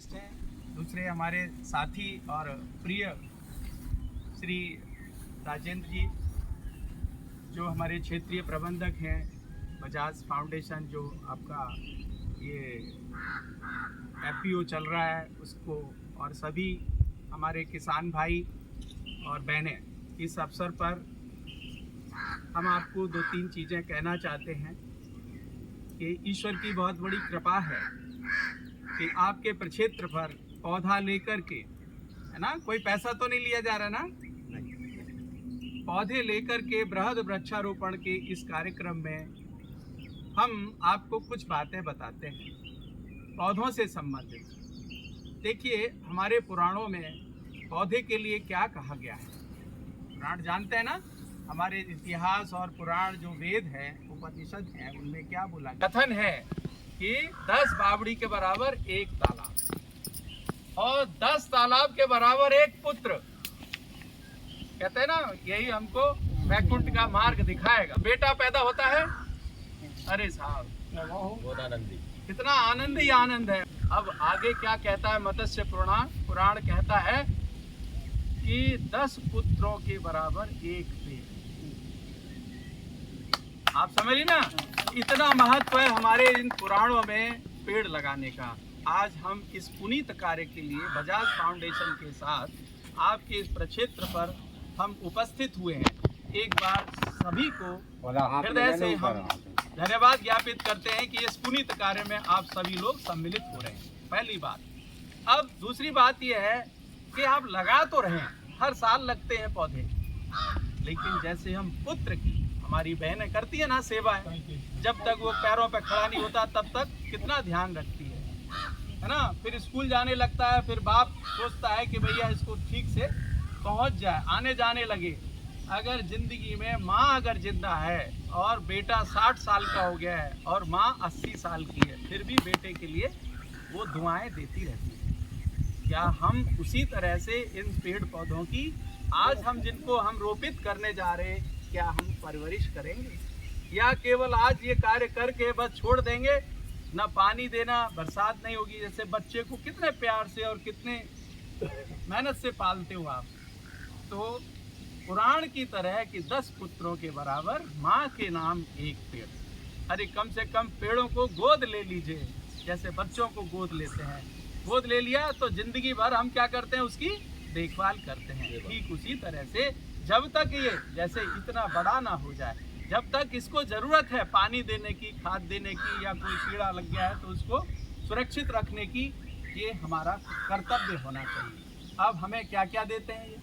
वरिष्ठ हैं, दूसरे हमारे साथी और प्रिय श्री राजेंद्र जी जो हमारे क्षेत्रीय प्रबंधक हैं बजाज फाउंडेशन, जो आपका ये एफपीओ चल रहा है उसको, और सभी हमारे किसान भाई और बहनें, इस अवसर पर हम आपको दो तीन चीज़ें कहना चाहते हैं कि ईश्वर की बहुत बड़ी कृपा है कि आपके प्रक्षेत्र पर पौधा लेकर के, है ना, कोई पैसा तो नहीं लिया जा रहा ना, पौधे लेकर के बृहद वृक्षारोपण के इस कार्यक्रम में हम आपको कुछ बातें बताते हैं पौधों से संबंधित। देखिए, हमारे पुराणों में पौधे के लिए क्या कहा गया है, पुराण जानते हैं ना, हमारे इतिहास और पुराण जो वेद है, उपनिषद है, उनमें क्या बोला, कथन है कि 10 बावड़ी के बराबर एक तालाब और 10 तालाब के बराबर एक पुत्र। कहते हैं ना, यही हमको वैकुंठ का मार्ग दिखाएगा। बेटा पैदा होता है, अरे साहब बहुत आनंदी, कितना आनंद ही आनंद है। अब आगे क्या कहता है मत्स्य पुराण कहता है कि 10 पुत्रों के बराबर एक पेड़। आप समझ ली ना, इतना महत्व है हमारे इन पुराणों में पेड़ लगाने का। आज हम इस पुनीत कार्य के लिए बजाज फाउंडेशन के साथ आपके इस प्रक्षेत्र पर हम उपस्थित हुए हैं। एक बार सभी को हृदय से हम धन्यवाद ज्ञापित करते हैं कि इस पुनीत कार्य में आप सभी लोग सम्मिलित हो रहे हैं, पहली बात। अब दूसरी बात यह है कि आप लगा तो रहे हैं, हर साल लगते हैं पौधे, लेकिन जैसे हम पुत्र की, हमारी बहनें करती है ना सेवा है, जब तक वो पैरों पे खड़ा नहीं होता तब तक कितना ध्यान रखती है ना। फिर स्कूल जाने लगता है, फिर बाप सोचता है कि भैया इसको ठीक से पहुंच जाए, आने जाने लगे। अगर जिंदगी में माँ अगर जिंदा है और बेटा 60 साल का हो गया है और माँ 80 साल की है, फिर भी बेटे के लिए वो दुआएं देती रहती है। क्या हम उसी तरह से इन पेड़ पौधों की आज हम जिनको हम रोपित करने जा रहे हैं, क्या हम परवरिश करेंगे, या केवल आज ये कार्य करके बस छोड़ देंगे, ना पानी देना, बरसात नहीं होगी। जैसे बच्चे को कितने प्यार से और कितने मेहनत से पालते हो आप, तो पुराण की तरह कि 10 पुत्रों के बराबर माँ के नाम एक पेड़। अरे कम से कम पेड़ों को गोद ले लीजिए, जैसे बच्चों को गोद लेते हैं। गोद ले लिया तो जिंदगी भर हम क्या करते हैं, उसकी देखभाल करते हैं। ठीक उसी तरह से जब तक ये जैसे इतना बड़ा ना हो जाए, जब तक इसको ज़रूरत है पानी देने की, खाद देने की, या कोई कीड़ा लग गया है तो उसको सुरक्षित रखने की, ये हमारा कर्तव्य होना चाहिए। अब हमें क्या क्या देते हैं ये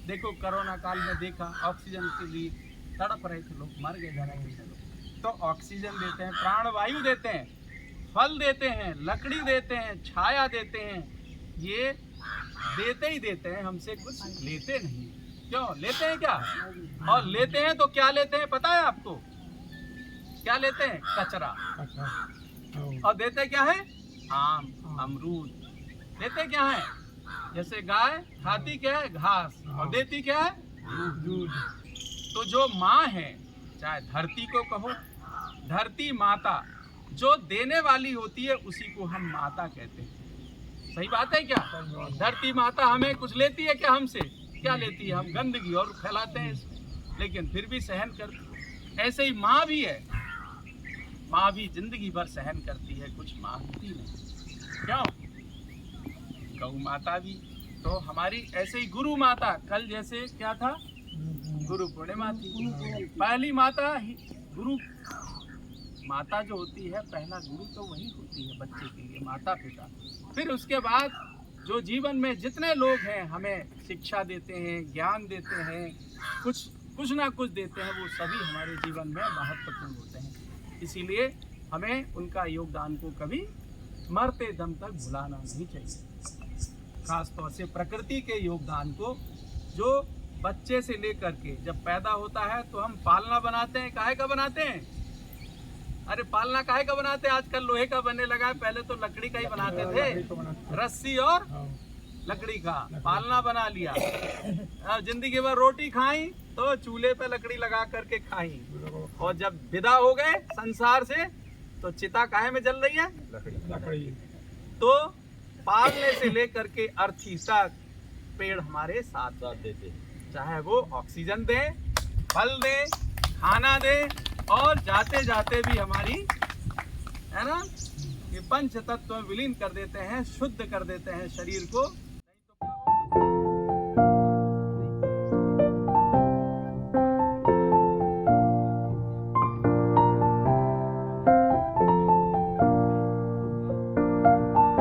देखो, कोरोना काल में देखा, ऑक्सीजन के लिए तड़प रहे थे लोग, मर गए जरा लोग, तो ऑक्सीजन देते हैं, प्राणवायु देते हैं, फल देते हैं, लकड़ी देते हैं, छाया देते हैं। ये देते ही देते हैं, हमसे कुछ लेते नहीं। क्यों लेते हैं क्या? और लेते हैं तो क्या लेते हैं पता है आपको? क्या लेते हैं? कचरा। और देते क्या है? आम, अमरूद। देते क्या है? जैसे गाय खाती क्या है? घास, और देती क्या है? दूध। तो जो माँ है, चाहे धरती को कहो, धरती माता जो देने वाली होती है उसी को हम माता कहते हैं। सही बात है क्या? धरती माता हमें कुछ लेती है क्या? हमसे क्या लेती है? हम गंदगी और फैलाते हैं इसमें, लेकिन फिर भी सहन करती। ऐसे ही माँ भी है, माँ भी जिंदगी भर सहन करती है, कुछ मांगती नहीं। क्यों? गौ माता भी तो हमारी, ऐसे ही गुरु माता, कल जैसे क्या था, गुरु पूर्णिमा थी। पहली माता ही गुरु माता जो होती है, पहला गुरु तो वही होती है बच्चे के लिए, माता पिता। फिर उसके बाद जो जीवन में जितने लोग हैं हमें शिक्षा देते हैं, ज्ञान देते हैं, कुछ ना कुछ देते हैं, वो सभी हमारे जीवन में महत्वपूर्ण होते हैं। इसीलिए हमें उनका योगदान को कभी मरते दम तक भुलाना नहीं चाहिए। खास तौर से प्रकृति के योगदान को, जो बच्चे से लेकर के जब पैदा होता है तो हम पालना बनाते हैं। काहे का बनाते हैं? अरे पालना काहे का बनाते हैं? आजकल लोहे का बनने लगा है, पहले तो लकड़ी का ही बनाते थे, रस्सी और लकड़ी का पालना बना लिया। जिंदगी भर रोटी खाई तो चूल्हे पे लकड़ी लगा करके खाई, और जब विदा हो गए संसार से तो चिता काहे में जल रही है? लकड़ी। तो पालने से लेकर के अर्थी तक पेड़ हमारे साथ देते हैं, चाहे वो ऑक्सीजन दे, फल दे, खाना दे, और जाते जाते भी हमारी, है ना, ये पंच तत्व विलीन कर देते हैं, शुद्ध कर देते हैं शरीर को।